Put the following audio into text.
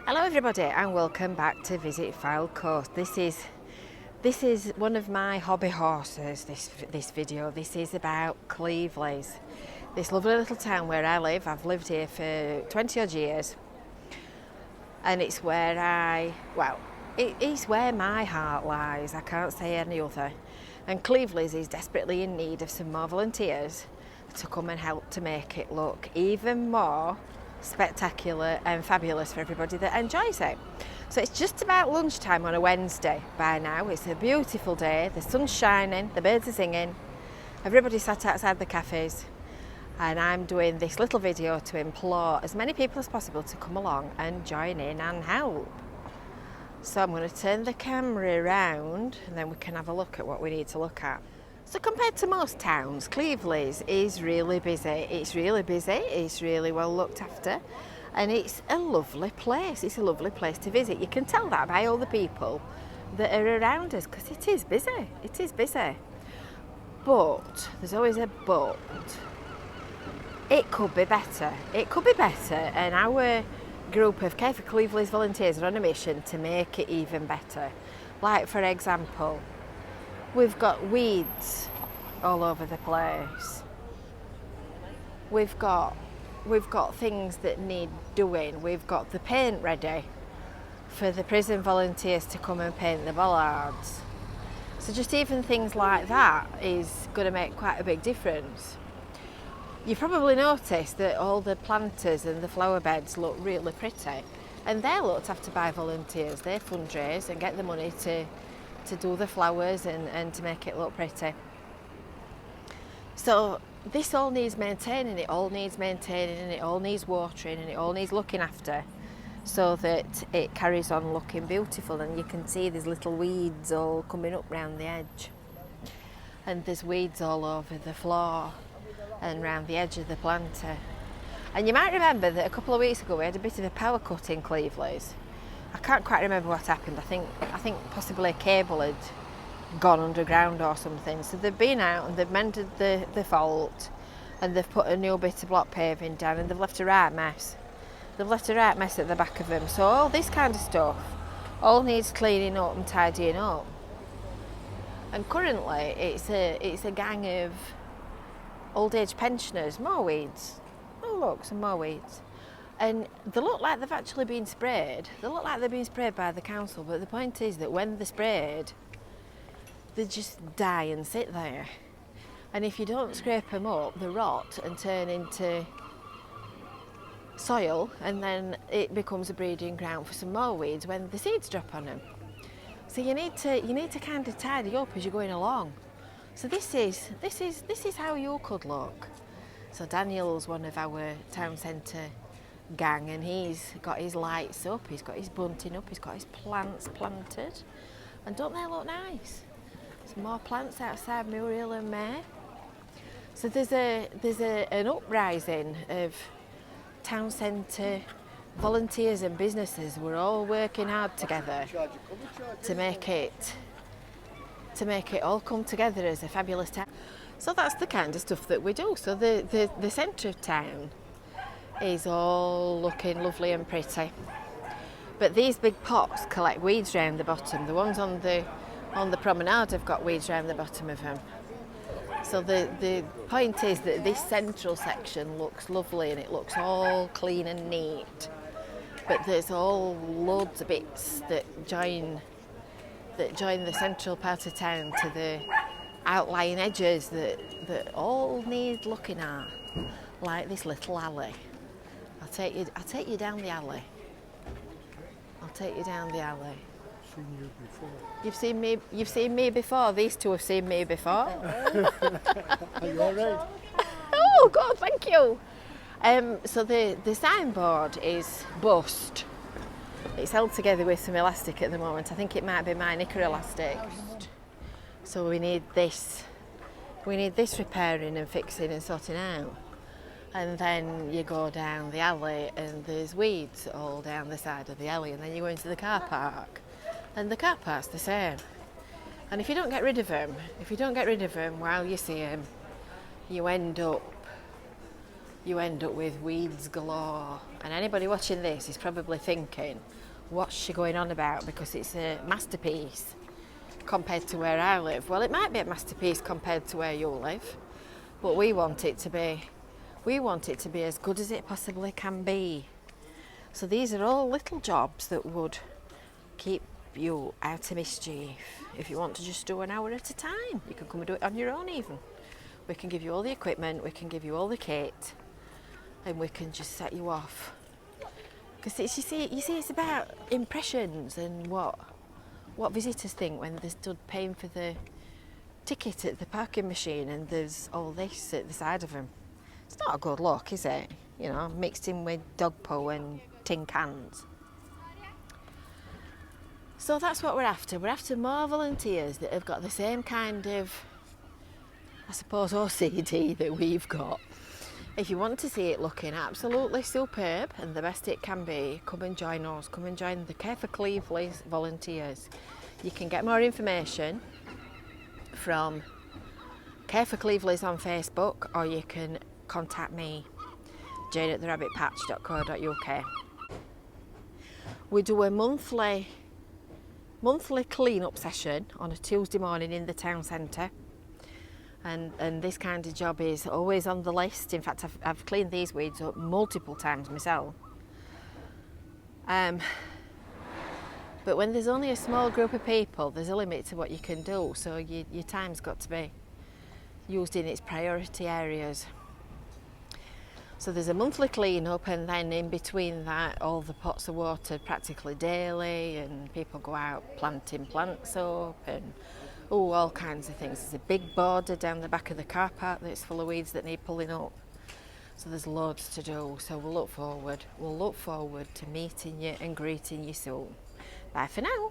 Hello everybody and welcome back to Visit Fylde Coast. This is one of my hobby horses, this video. This is about Cleveleys, this lovely little town where I live. I've lived here for 20 odd years and it's where it's where my heart lies. I can't say any other. And Cleveleys is desperately in need of some more volunteers to come and help to make it look even more spectacular and fabulous for everybody that enjoys it. So it's just about lunchtime on a Wednesday by now. It's a beautiful day, the sun's shining, the birds are singing, everybody's sat outside the cafes, and I'm doing this little video to implore as many people as possible to come along and join in and help. So I'm going to turn the camera around and then we can have a look at what we need to look at. So compared to most towns, Cleveleys is really busy. It's really well looked after, and it's a lovely place. It's a lovely place to visit. You can tell that by all the people that are around us, because it is busy. It is busy. But there's always a but. It could be better. It could be better, and our group of Care for Cleveleys volunteers are on a mission to make it even better. Like, for example, we've got weeds all over the place. We've got things that need doing. We've got the paint ready for the prison volunteers to come and paint the bollards. So just even things like that is going to make quite a big difference. You've probably noticed that all the planters and the flower beds look really pretty, and they're looked after by volunteers. They fundraise and get the money to do the flowers and to make it look pretty. So this all needs maintaining, it all needs watering, and it all needs looking after, so that it carries on looking beautiful. And you can see there's little weeds all coming up round the edge, and there's weeds all over the floor and round the edge of the planter. And you might remember that a couple of weeks ago we had a bit of a power cut in Cleveleys. I can't quite remember what happened. I think possibly a cable had gone underground or something. So they've been out and they've mended the fault, and they've put a new bit of block paving down, and they've left a right mess. They've left a right mess at the back of them. So all this kind of stuff all needs cleaning up and tidying up. And currently it's a gang of old age pensioners. More weeds. Oh look, some more weeds. And they look like they've actually been sprayed. They look like they've been sprayed by the council, but the point is that when they're sprayed, they just die and sit there. And if you don't scrape them up, they rot and turn into soil, and then it becomes a breeding ground for some more weeds when the seeds drop on them. So you need to kind of tidy up as you're going along. So this is how you could look. So Daniel's one of our town centre gang, and he's got his lights up, he's got his bunting up, he's got his plants planted, and don't they look nice? Some more plants outside Muriel and May. So there's an uprising of town centre volunteers and businesses. We're all working hard together to make it all come together as a fabulous town. So that's the kind of stuff that we do. So the centre of town is all looking lovely and pretty, but these big pots collect weeds round the bottom. The ones on the promenade have got weeds round the bottom of them. So the point is that this central section looks lovely and it looks all clean and neat, but there's all loads of bits that join the central part of town to the outlying edges that all need looking at, like this little alley. I'll take you down the alley. I'll take you down the alley. Seen you before. You've seen me before. These two have seen me before. Are you all right? Oh, God, thank you. So the signboard is bust. It's held together with some elastic at the moment. I think it might be my knicker elastic. So we need this repairing and fixing and sorting out. And then you go down the alley and there's weeds all down the side of the alley, and then you go into the car park, and the car park's the same. And if you don't get rid of them while you see them, you end up you end up with weeds galore. And anybody watching this is probably thinking, what's she going on about? Because it's a masterpiece compared to where I live. Well, it might be a masterpiece compared to where you live, but we want it to be as good as it possibly can be. So these are all little jobs that would keep you out of mischief. If you want to just do an hour at a time, you can come and do it on your own even. We can give you all the equipment, we can give you all the kit, and we can just set you off. Because you see, it's about impressions and what visitors think when they're stood paying for the ticket at the parking machine and there's all this at the side of them. It's not a good look, is it? You know, mixed in with dog poo and tin cans. So that's what we're after. We're after more volunteers that have got the same kind of, I suppose, OCD that we've got. If you want to see it looking absolutely superb and the best it can be, come and join us. Come and join the Care for Cleveleys volunteers. You can get more information from Care for Cleveleys on Facebook, or you can contact me, jane@therabbitpatch.co.uk. We do a monthly clean-up session on a Tuesday morning in the town centre. And this kind of job is always on the list. In fact, I've cleaned these weeds up multiple times myself. But when there's only a small group of people, there's a limit to what you can do. So your time's got to be used in its priority areas. So there's a monthly clean-up, and then in between that, all the pots are watered practically daily, and people go out planting plants up and all kinds of things. There's a big border down the back of the car park that's full of weeds that need pulling up. So there's loads to do. So we'll look forward to meeting you and greeting you soon. Bye for now.